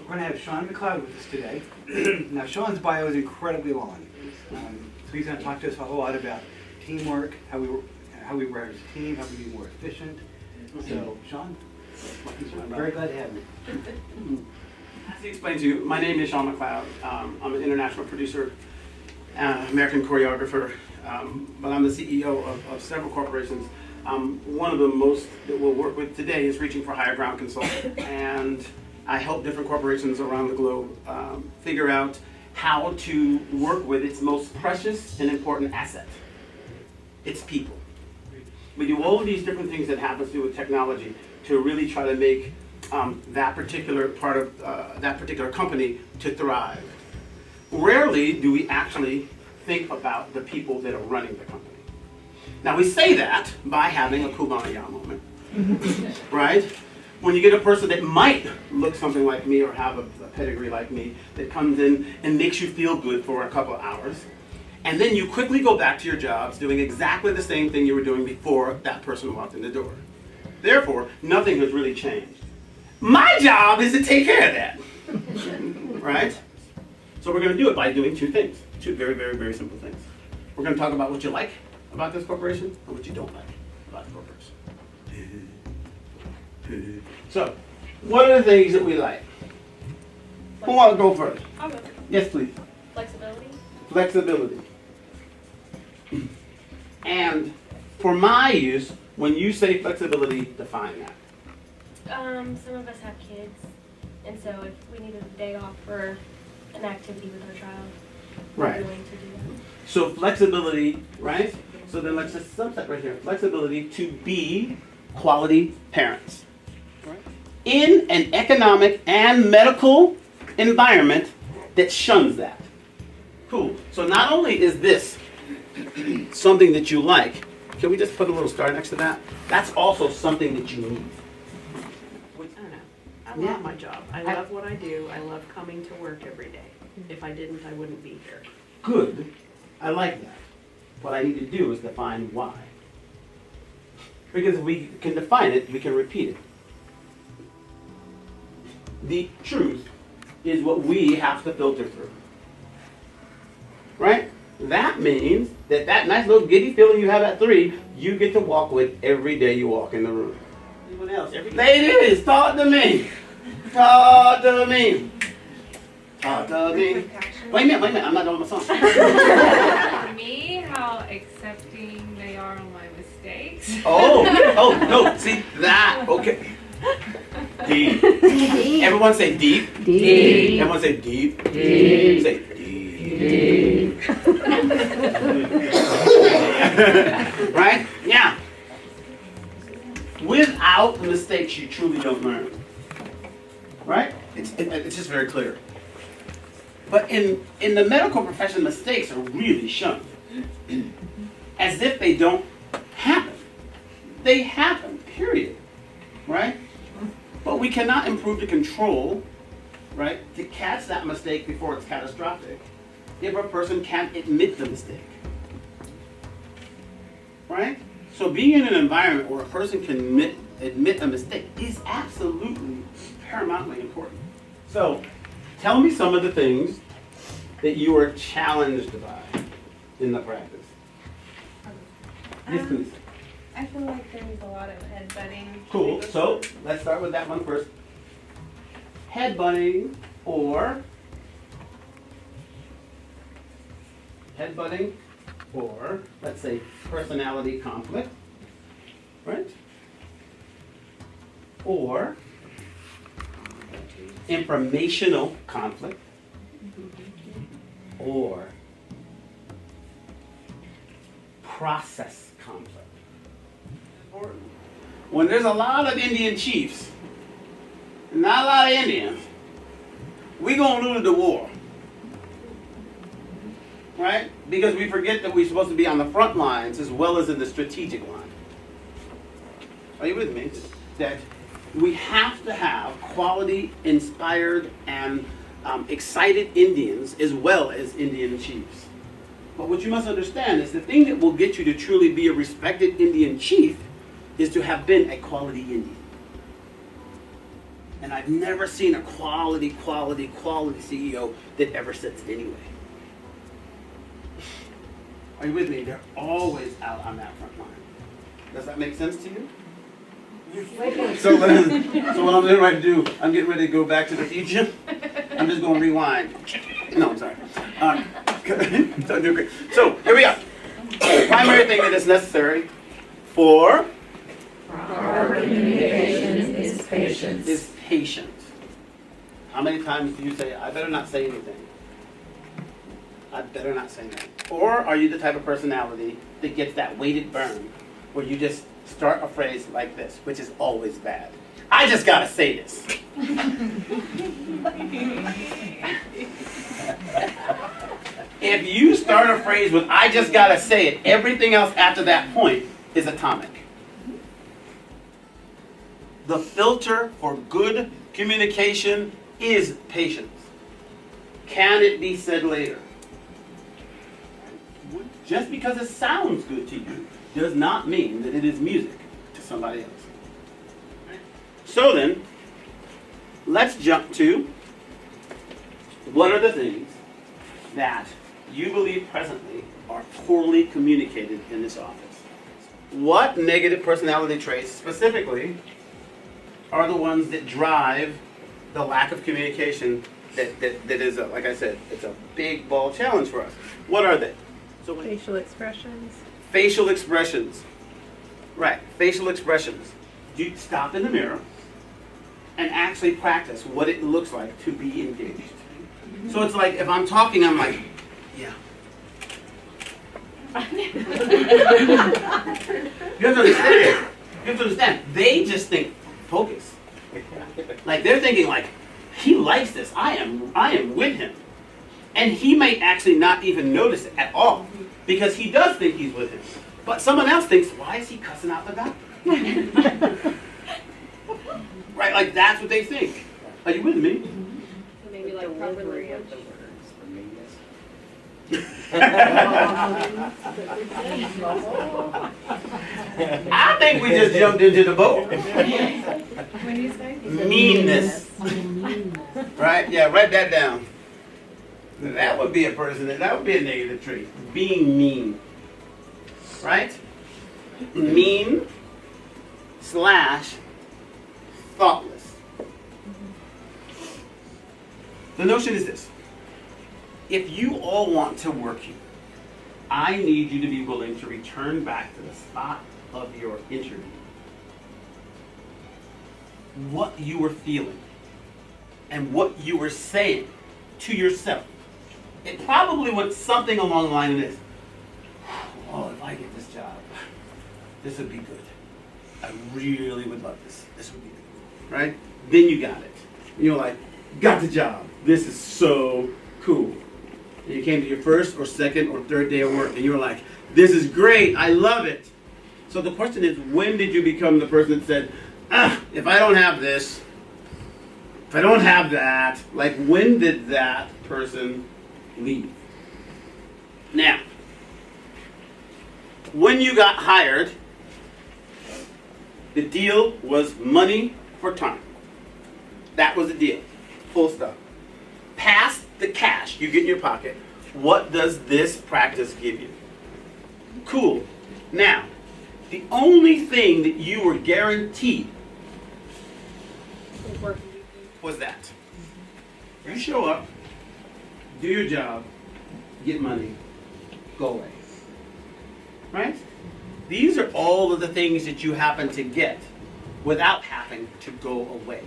We're going to have Sean McLeod with us today. Now, Sean's bio is incredibly long. So he's going to talk to us a whole lot about teamwork, how we work as a team, how we be more efficient. So, Sean, I'm very glad to have you. As he explained to you, my name is Sean McLeod. I'm an international producer, American choreographer, but I'm the CEO of several corporations. One of the most that we'll work with today is Reaching for Higher Ground Consulting, and I help different corporations around the globe figure out how to work with its most precious and important asset, its people. We do all of these different things that happen to do with technology to really try to make that particular part of that particular company to thrive. Rarely do we actually think about the people that are running the company. Now we say that by having a kumbaya moment, right? When you get a person that might look something like me or have a pedigree like me that comes in and makes you feel good for a couple of hours, and then you quickly go back to your jobs doing exactly the same thing you were doing before that person walked in the door. Therefore, nothing has really changed. My job is to take care of that, right? So we're going to do it by doing two things, two very, very, very simple things. We're going to talk about what you like about this corporation and what you don't like about the corporation. So, what are the things that we like? Who wants to go first? I'll go. Yes, please. Flexibility. Flexibility. And for my use, when you say flexibility, define that. Some of us have kids, and so if we needed a day off for an activity with our child, Right. we're willing to do that. So flexibility, right? So then let's just subset right here. Flexibility to be quality parents. In an economic and medical environment that shuns that. Cool. So not only is this something that you like, can we just put a little star next to that? That's also something that you need. I don't know. I love my job. I love what I do. I love coming to work every day. If I didn't, I wouldn't be here. Good. I like that. What I need to do is define why. Because if we can define it, we can repeat it. The truth is what we have to filter through. Right? That means that nice little giddy feeling you have at 3, you get to walk with every day you walk in the room. Anyone else? Ladies, talk to me. Talk to me. Talk to me. Wait a minute, I'm not doing my song. For me, how accepting they are on my mistakes. Oh, no, see, that, okay. Deep. Everyone say deep. Deep. Everyone say deep. Deep. Say deep. Right? Yeah. Without the mistakes, you truly don't learn. Right? It's just very clear. But in the medical profession, mistakes are really shunned. As if they don't happen. They happen, period. Right? But we cannot improve the control, right, to catch that mistake before it's catastrophic if a person can't admit the mistake. Right? So being in an environment where a person can admit a mistake is absolutely paramountly important. So tell me some of the things that you are challenged by in the practice. Yes, please. I feel like there's a lot of headbutting. Cool. So let's start with that one first. Headbutting or let's say personality conflict, right? Or informational conflict, or process conflict. When there's a lot of Indian chiefs, not a lot of Indians, we're going to lose the war. Right? Because we forget that we're supposed to be on the front lines as well as in the strategic line. Are you with me? That we have to have quality, inspired, and excited Indians as well as Indian chiefs. But what you must understand is the thing that will get you to truly be a respected Indian chief is to have been a quality Indian. And I've never seen a quality CEO that ever sets it anyway. Are you with me? They're always out on that front line. Does that make sense to you? So what I'm getting ready to do, I'm getting ready to go back to the future. I'm just going to rewind. No, I'm sorry. Don't do great. So here we go. The primary thing that is necessary for proper communication is patience. is patience. How many times do you say, I better not say anything? I better not say anything. Or are you the type of personality that gets that weighted burn where you just start a phrase like this, which is always bad? I just gotta say this. If you start a phrase with I just gotta say it, everything else after that point is atomic. The filter for good communication is patience. Can it be said later? Just because it sounds good to you does not mean that it is music to somebody else. So then, let's jump to what are the things that you believe presently are poorly communicated in this office. What negative personality traits specifically are the ones that drive the lack of communication that is, like I said, it's a big, bold challenge for us. What are they? So Facial expressions. facial expressions. Right, facial expressions. You stop in the mirror and actually practice what it looks like to be engaged. So it's like if I'm talking, I'm like, yeah. You have to understand. You have to understand. They just think focus. Like they're thinking like, he likes this. I am with him. And he may actually not even notice it at all because he does think he's with him. But someone else thinks, why is he cussing out the guy? Right, like that's what they think. Are you with me? So maybe like proper language. I think we just jumped into the boat. What do you say? Meanness. Right? Yeah, write that down. That would be a person, that would be a negative trait. Being mean. Right? Mean / thoughtless. The notion is this. If you all want to work here, I need you to be willing to return back to the spot of your interview. What you were feeling and what you were saying to yourself. It probably went something along the line of this. Oh, if I get this job, this would be good. I really would love this. This would be good. Right? Then you got it. And you're like, got the job. This is so cool. And you came to your first or second or third day of work and you were like, this is great. I love it. So the question is, when did you become the person that said, if I don't have this, if I don't have that, like when did that person leave? Now, when you got hired, the deal was money for time. That was the deal. Full stop. Past the cash you get in your pocket, what does this practice give you? Cool. Now, the only thing that you were guaranteed was that. You show up, do your job, get money, go away. Right? These are all of the things that you happen to get without having to go away.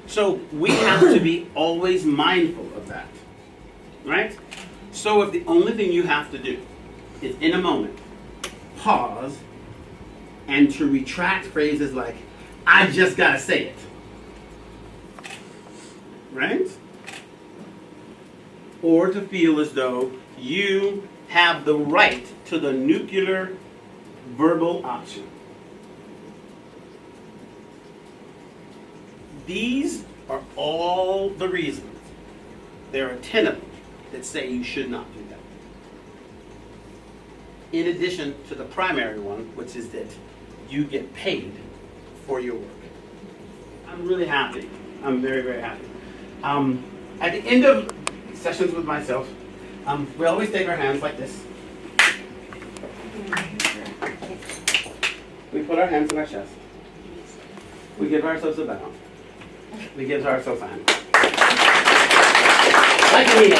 So we have to be always mindful of that. Right? So if the only thing you have to do is in a moment, pause, and to retract phrases like, I just gotta say it. Right? Or to feel as though you have the right to the nuclear verbal option. These are all the reasons, there are 10 of them, that say you should not do that. In addition to the primary one, which is that you get paid for your work. I'm really happy. I'm very, very happy. At the end of sessions with myself, we always take our hands like this. We put our hands on our chest. We give ourselves a bow. We give ourselves a hand. Like a needle.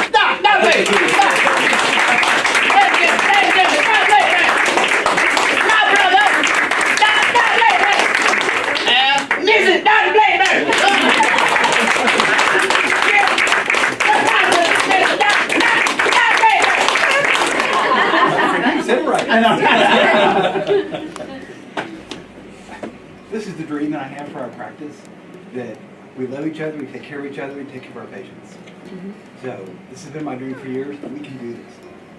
Stop! Stop! Wait! Stop! Stop, brother! Stop! Wait! Listen! Stop! You said it right. I know. This is the dream that I have for our practice, that we love each other, we take care of each other, we take care of our patients. So this has been my dream for years. We can do this.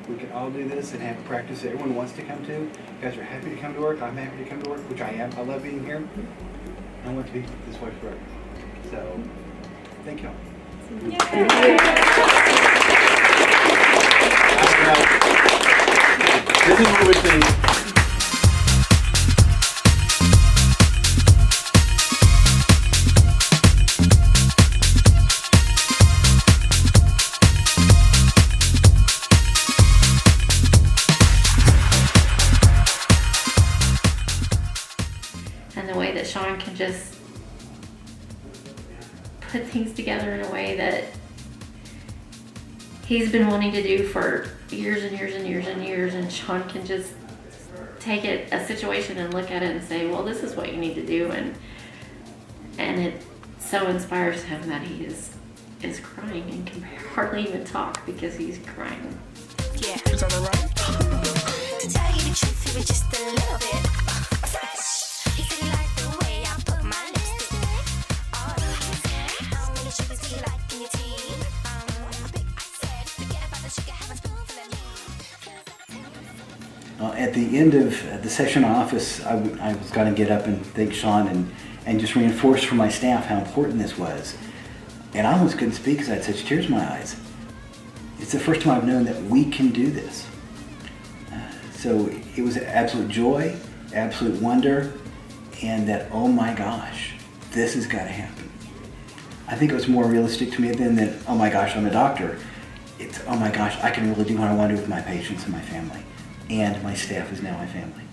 We can all do this and have a practice that everyone wants to come to. You guys are happy to come to work. I'm happy to come to work, which I am. I love being here. I want to be this way forever. So thank y'all. This is what we're saying. And the way that Sean can just put things together in a way that he's been wanting to do for years and years and years and years, and Sean can just take a situation and look at it and say, well, this is what you need to do, and it so inspires him that he is crying and can hardly even talk because he's crying. Yeah. Is that all right? To tell you the truth, it was just a little bit fresh. He said he liked the way I put my lipstick on. How many sugars do you like in your tea? I said, forget about the sugar, have a spoonful of me. At the end of the session office, I was going to get up and thank Sean and just reinforce for my staff how important this was. And I almost couldn't speak because I had such tears in my eyes. It's the first time I've known that we can do this. So it was absolute joy, absolute wonder, and that, oh my gosh, this has got to happen. I think it was more realistic to me than that, oh my gosh, I'm a doctor. It's, oh my gosh, I can really do what I want to do with my patients and my family. And my staff is now my family.